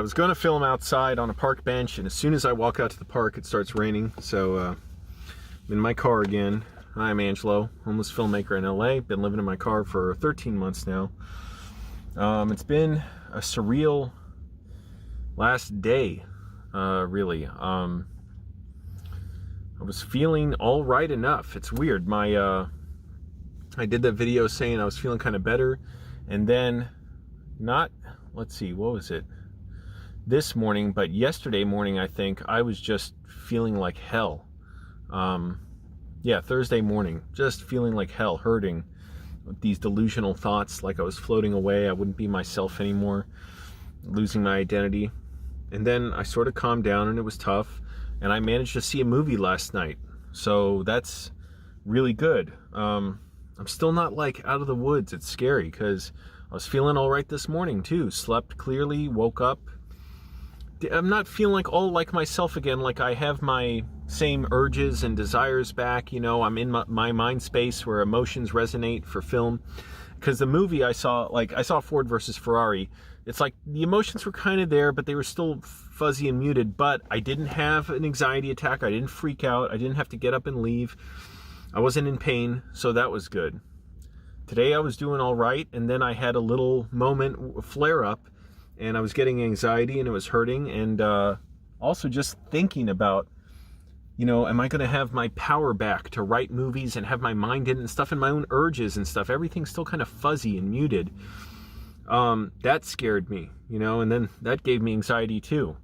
was going to film outside on a park bench, and as soon as I walk out to the park, it starts raining. So I'm in my car again. I'm Angelo, homeless filmmaker in LA. Been living in my car for 13 months now. It's been a surreal last day, really. I was feeling all right enough. It's weird. I did that video saying I was feeling kind of better, and then let's see, what was it? This morning, but yesterday morning, I think, I was just feeling like hell. Yeah, Thursday morning, just feeling like hell, hurting with these delusional thoughts, like I was floating away, I wouldn't be myself anymore, losing my identity. And then I sort of calmed down, and it was tough, and I managed to see a movie last night, so that's really good. I'm still not like out of the woods. It's scary because I was feeling all right this morning too, slept clearly, woke up. I'm not feeling like all like myself again, like I have my same urges and desires back, you know, I'm in my mind space where emotions resonate for film. Because the movie I saw Ford versus Ferrari, it's like the emotions were kind of there, but they were still fuzzy and muted, but I didn't have an anxiety attack, I didn't freak out, I didn't have to get up and leave, I wasn't in pain, so that was good. Today I was doing all right, and then I had a little moment, flare up, and I was getting anxiety and it was hurting, and also just thinking about, you know, am I going to have my power back to write movies and have my mind in and stuff, and my own urges and stuff? Everything's still kind of fuzzy and muted. That scared me, you know, and then that gave me anxiety too.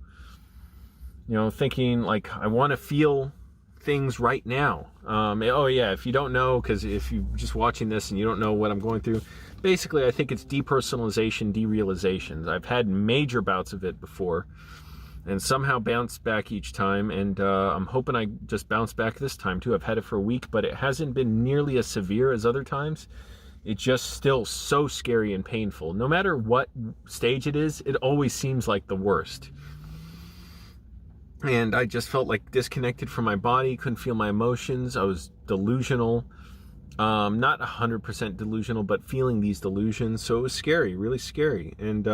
You know, thinking like I want to feel things right now. Oh yeah, if you don't know, because if you're just watching this and you don't know what I'm going through, basically I think it's depersonalization, derealization. I've had major bouts of it before and somehow bounced back each time, and I'm hoping I just bounce back this time too. I've had it for a week, but it hasn't been nearly as severe as other times. It's just still so scary and painful. No matter what stage it is, it always seems like the worst. And I just felt like disconnected from my body, couldn't feel my emotions. I was delusional, not 100% delusional, but feeling these delusions. So it was scary, really scary. And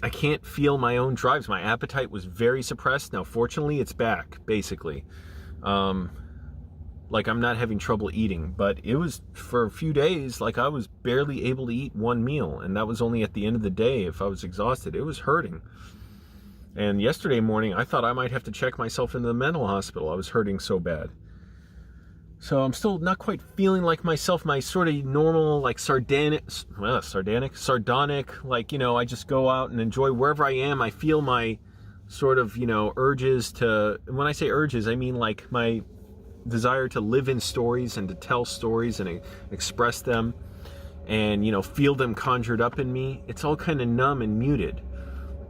I can't feel my own drives. My appetite was very suppressed. Now, fortunately, it's back, basically. Like I'm not having trouble eating, but it was for a few days, like I was barely able to eat one meal. And that was only at the end of the day. If I was exhausted, it was hurting. And yesterday morning, I thought I might have to check myself into the mental hospital. I was hurting so bad. So I'm still not quite feeling like myself, my sort of normal, like sardonic, like, you know, I just go out and enjoy wherever I am. I feel my sort of, you know, urges to, and when I say urges, I mean like my desire to live in stories and to tell stories and express them and, you know, feel them conjured up in me. It's all kind of numb and muted.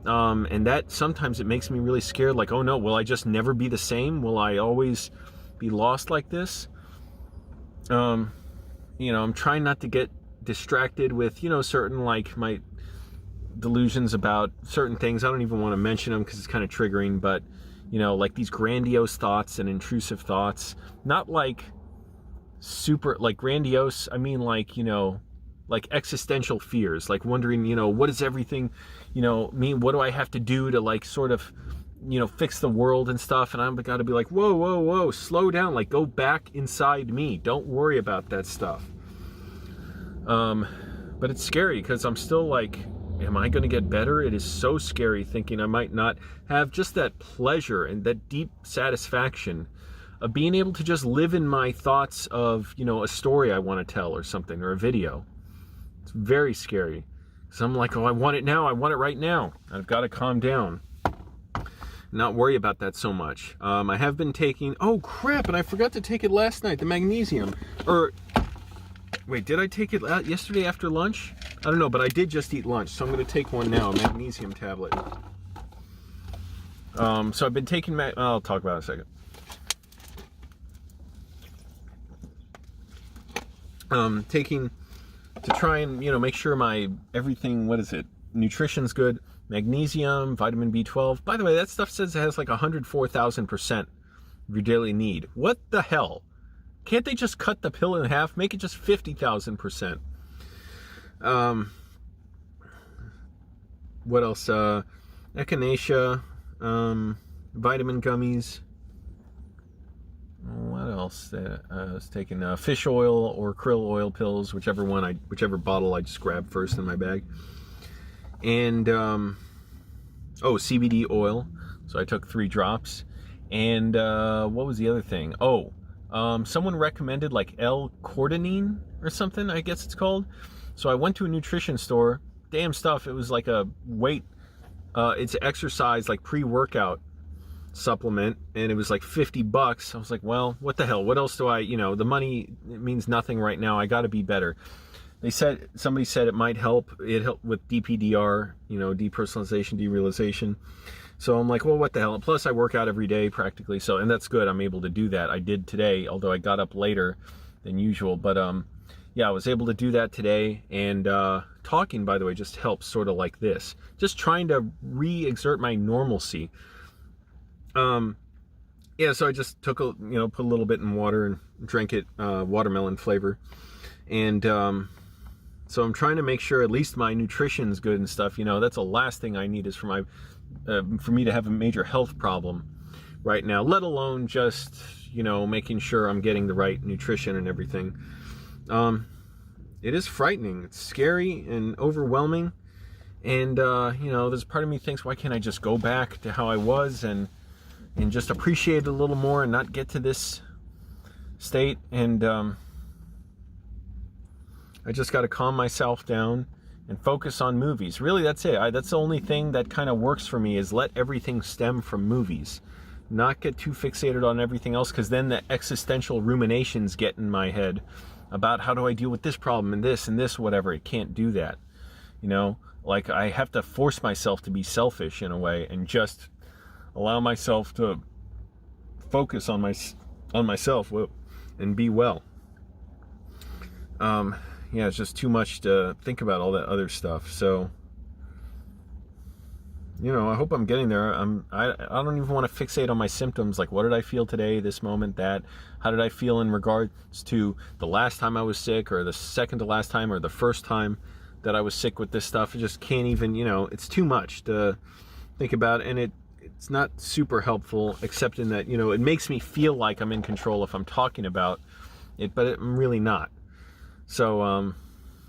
And that sometimes it makes me really scared, like, oh no, will I just never be the same? Will I always be lost like this? You know, I'm trying not to get distracted with, you know, certain, like, my delusions about certain things. I don't even want to mention them because it's kind of triggering, but, you know, like these grandiose thoughts and intrusive thoughts, not like super, like grandiose, I mean like, you know, like existential fears, like wondering, you know, what is everything, you know, mean? What do I have to do to like sort of, you know, fix the world and stuff? And I've got to be like, whoa, whoa, whoa, slow down, like go back inside me. Don't worry about that stuff. But it's scary because I'm still like, am I going to get better? It is so scary thinking I might not have just that pleasure and that deep satisfaction of being able to just live in my thoughts of, you know, a story I want to tell or something, or a video. It's very scary. So I'm like, oh, I want it now. I want it right now. I've got to calm down. Not worry about that so much. I have been taking, oh crap, and I forgot to take it last night, the magnesium. Or, wait, did I take it yesterday after lunch? I don't know, but I did just eat lunch, so I'm going to take one now, a magnesium tablet. So I've been taking, I'll talk about it in a second. Taking, to try and, you know, make sure my everything, what is it, nutrition's good, magnesium, vitamin B12. By the way, that stuff says it has like 104,000% of your daily need. What the hell? Can't they just cut the pill in half, make it just 50,000%? what else? Echinacea, vitamin gummies. What else? I was taking fish oil or krill oil pills, whichever bottle I just grabbed first in my bag. And CBD oil. So I took 3 drops. And what was the other thing? Someone recommended like L-Cordanine or something, I guess it's called. So I went to a nutrition store. Damn stuff. It was like a it's exercise, like pre-workout supplement, and it was like $50. I was like, well, what the hell? What else do I, the money, it means nothing right now. I got to be better. Somebody said it might help. It helped with DPDR, depersonalization, derealization. So I'm like, well, what the hell? Plus I work out every day practically. So, and that's good. I'm able to do that. I did today, although I got up later than usual, but, yeah, I was able to do that today. And talking, by the way, just helps, sort of like this. Just trying to re-exert my normalcy. Yeah, so I just took put a little bit in water and drank it, watermelon flavor. And so I'm trying to make sure at least my nutrition's good and stuff. That's the last thing I need is for me to have a major health problem right now, let alone just, making sure I'm getting the right nutrition and everything. It is frightening. It's scary and overwhelming. And, there's part of me thinks, why can't I just go back to how I was and just appreciate it a little more and not get to this state? And I just got to calm myself down and focus on movies. Really, that's it. That's the only thing that kind of works for me, is let everything stem from movies. Not get too fixated on everything else, because then the existential ruminations get in my head about how do I deal with this problem and this, whatever. It can't do that. Like I have to force myself to be selfish in a way and just allow myself to focus on myself and be well. Yeah, it's just too much to think about all that other stuff. So, I hope I'm getting there. I don't even want to fixate on my symptoms. Like, what did I feel today, this moment, that? How did I feel in regards to the last time I was sick, or the second to last time, or the first time that I was sick with this stuff? I just can't even, it's too much to think about. And it's not super helpful, except in that, it makes me feel like I'm in control if I'm talking about it, but I'm really not. So,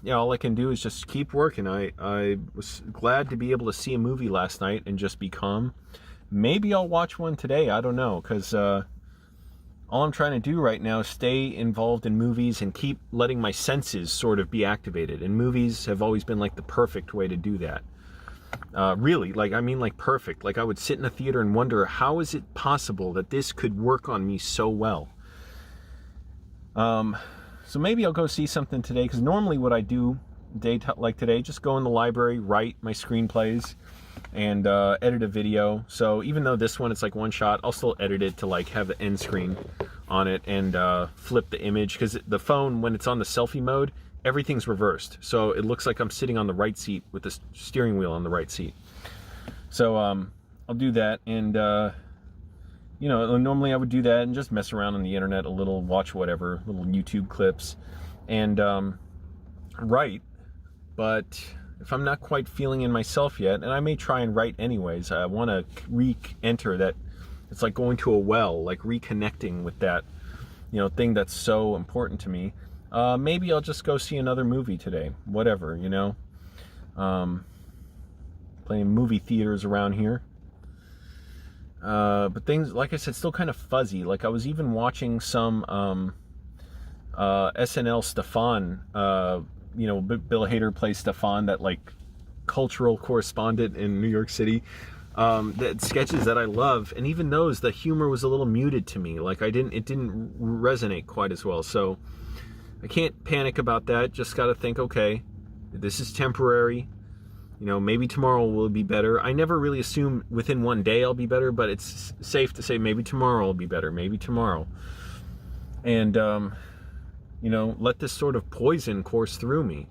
yeah, all I can do is just keep working. I was glad to be able to see a movie last night and just be calm. Maybe I'll watch one today. I don't know, because all I'm trying to do right now is stay involved in movies and keep letting my senses sort of be activated. And movies have always been like the perfect way to do that. Really, like perfect. Like I would sit in a theater and wonder, how is it possible that this could work on me so well? So maybe I'll go see something today, because normally what I do like today, just go in the library, write my screenplays, and edit a video. So even though this one, it's like one shot, I'll still edit it to like have the end screen on it and flip the image, because the phone, when it's on the selfie mode, everything's reversed. So it looks like I'm sitting on the right seat with the steering wheel on the right seat. So I'll do that, and normally I would do that and just mess around on the internet a little, watch whatever, little YouTube clips, and write. But if I'm not quite feeling in myself yet, and I may try and write anyways, I want to re-enter that. It's like going to a well, like reconnecting with that, thing that's so important to me. Maybe I'll just go see another movie today, whatever, playing movie theaters around here. But things, like I said, still kind of fuzzy. Like I was even watching some SNL Stefan, Bill Hader plays Stefan, that like cultural correspondent in New York City. That sketches that I love, and even those, the humor was a little muted to me. Like it didn't resonate quite as well. So I can't panic about that. Just got to think, okay, this is temporary. Maybe tomorrow will be better. I never really assume within one day I'll be better, but it's safe to say maybe tomorrow will be better, maybe tomorrow. And, let this sort of poison course through me.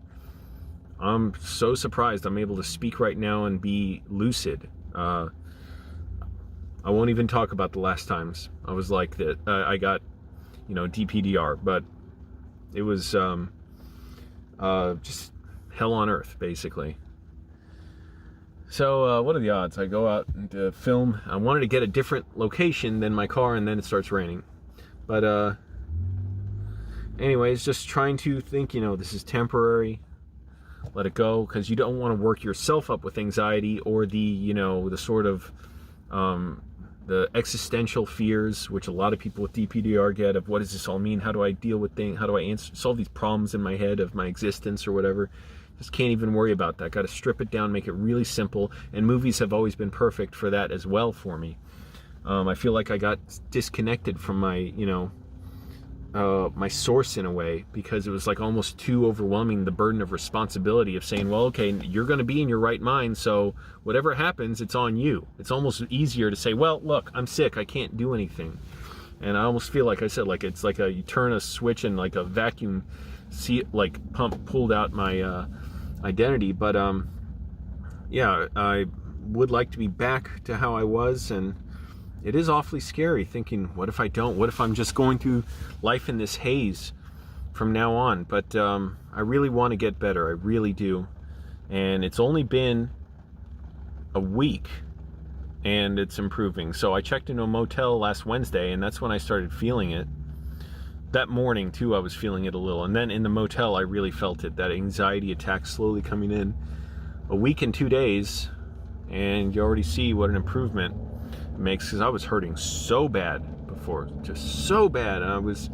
I'm so surprised I'm able to speak right now and be lucid. I won't even talk about the last times I was like that. I got, DPDR, but it was just hell on earth, basically. So what are the odds? I go out and film. I wanted to get a different location than my car, and then it starts raining. But anyways, just trying to think, this is temporary. Let it go, because you don't want to work yourself up with anxiety or the, the sort of the existential fears, which a lot of people with DPDR get, of what does this all mean? How do I deal with things? How do I solve these problems in my head of my existence or whatever? Just can't even worry about that. Got to strip it down, make it really simple. And movies have always been perfect for that as well for me. I feel like I got disconnected from my, my source in a way, because it was like almost too overwhelming, the burden of responsibility of saying, well, okay, you're going to be in your right mind, so whatever happens, it's on you. It's almost easier to say, well, look, I'm sick, I can't do anything. And I almost feel like I said, like it's like you turn a switch and like a vacuum pump pulled out my identity. But yeah, I would like to be back to how I was, and it is awfully scary thinking, what if I don't? What if I'm just going through life in this haze from now on? But I really want to get better. I really do. And it's only been a week and it's improving. So I checked into a motel last Wednesday, and that's when I started feeling it. That morning too, I was feeling it a little. And then in the motel, I really felt it, that anxiety attack slowly coming in. A week and 2 days, and you already see what an improvement makes, because I was hurting so bad before, just so bad, and I was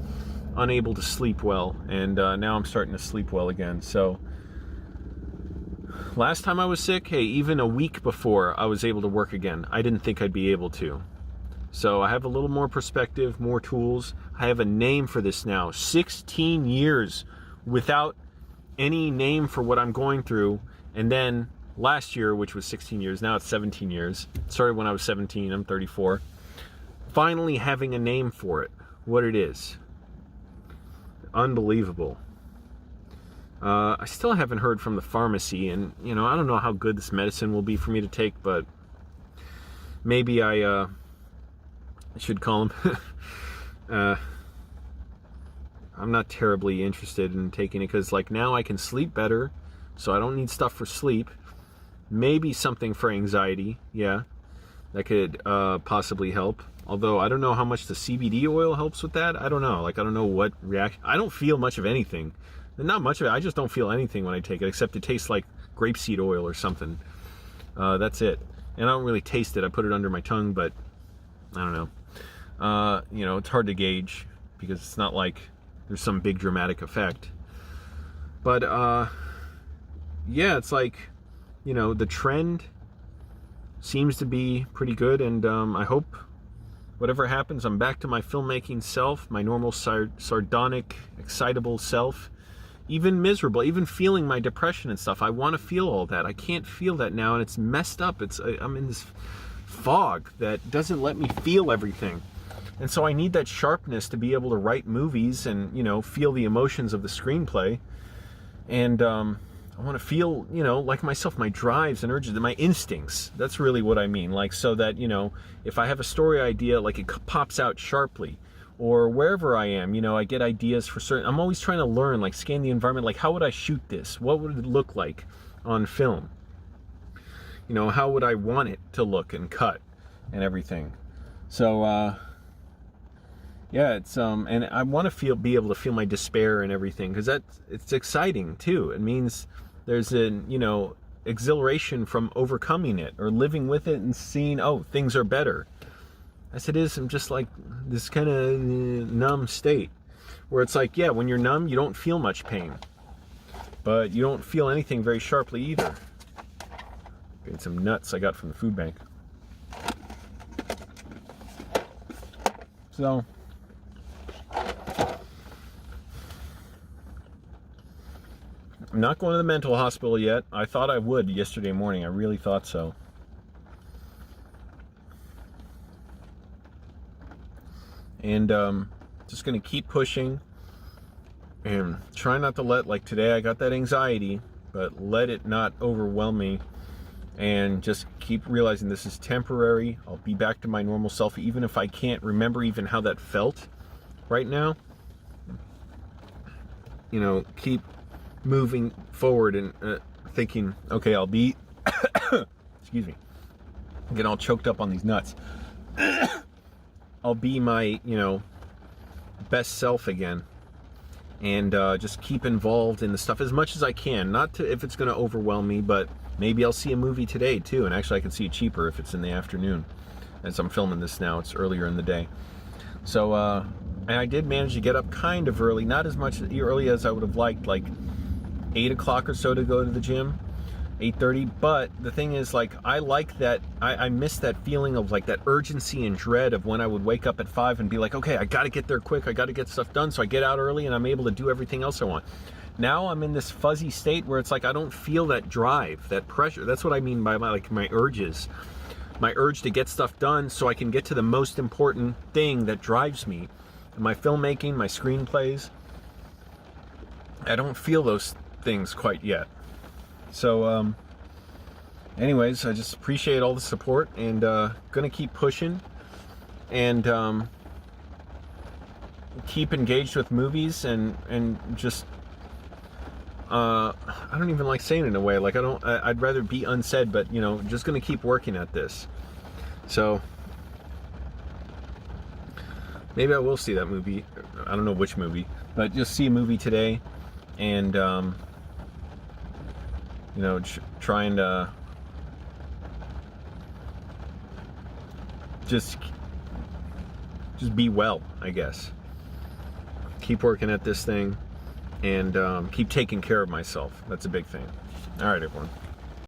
unable to sleep well, and now I'm starting to sleep well again. So last time I was sick, hey, even a week before, I was able to work again. I didn't think I'd be able to. So I have a little more perspective, more tools. I have a name for this now. 16 years without any name for what I'm going through, and then last year, which was 16 years, now it's 17 years. It started when I was 17, I'm 34. Finally having a name for it, what it is. Unbelievable. I still haven't heard from the pharmacy, and, I don't know how good this medicine will be for me to take, but maybe I should call them. I'm not terribly interested in taking it, because, now I can sleep better, so I don't need stuff for sleep. Maybe something for anxiety, yeah, that could possibly help. Although I don't know how much the CBD oil helps with that. I don't know. I don't know what reaction. I don't feel much of anything. Not much of it. I just don't feel anything when I take it, except it tastes like grapeseed oil or something. That's it. And I don't really taste it. I put it under my tongue, but I don't know. It's hard to gauge, because it's not like there's some big dramatic effect. But yeah, it's like, the trend seems to be pretty good, and I hope whatever happens, I'm back to my filmmaking self, my normal sardonic, excitable self, even miserable, even feeling my depression and stuff. I want to feel all that. I can't feel that now, and it's messed up. I'm in this fog that doesn't let me feel everything. And so I need that sharpness to be able to write movies and, feel the emotions of the screenplay. And I want to feel, like myself, my drives and urges, my instincts. That's really what I mean. So that, if I have a story idea, it pops out sharply. Or wherever I am, I get ideas for certain. I'm always trying to learn, scan the environment. How would I shoot this? What would it look like on film? How would I want it to look and cut and everything? So, yeah, it's and I want to be able to feel my despair and everything, because it's exciting too. It means there's an exhilaration from overcoming it or living with it and seeing, oh, things are better. As it is, I'm just this kind of numb state where it's yeah, when you're numb, you don't feel much pain, but you don't feel anything very sharply either. Getting some nuts I got from the food bank. So I'm not going to the mental hospital yet. I thought I would yesterday morning. I really thought so. And just going to keep pushing and try not to let, today I got that anxiety, but let it not overwhelm me, and just keep realizing this is temporary. I'll be back to my normal self, even if I can't remember even how that felt right now. Keep moving forward and thinking, okay, I'll be excuse me, I'm getting all choked up on these nuts. I'll be my, you know, best self again, and just keep involved in the stuff as much as I can. Not to, if it's going to overwhelm me, but maybe I'll see a movie today too, and actually I can see it cheaper if it's in the afternoon. As I'm filming this now, it's earlier in the day. So, and I did manage to get up kind of early, not as much early as I would have liked, like 8 o'clock or so to go to the gym, 8:30. But the thing is, like, I like that, I miss that feeling of like that urgency and dread of when I would wake up at 5 and be like, okay, I got to get there quick, I got to get stuff done, so I get out early and I'm able to do everything else I want. Now I'm in this fuzzy state where it's like I don't feel that drive, that pressure. That's what I mean by my urges. My urge to get stuff done so I can get to the most important thing that drives me. My filmmaking, my screenplays. I don't feel those things quite yet. So, anyways, I just appreciate all the support, and gonna keep pushing and keep engaged with movies, and just I don't even like saying it in a way, like I'd rather be unsaid, but you know, just gonna keep working at this. So maybe I will see that movie. I don't know which movie, but just see a movie today, and you know, trying to just be well, I guess. Keep working at this thing, and keep taking care of myself. That's a big thing. All right, everyone.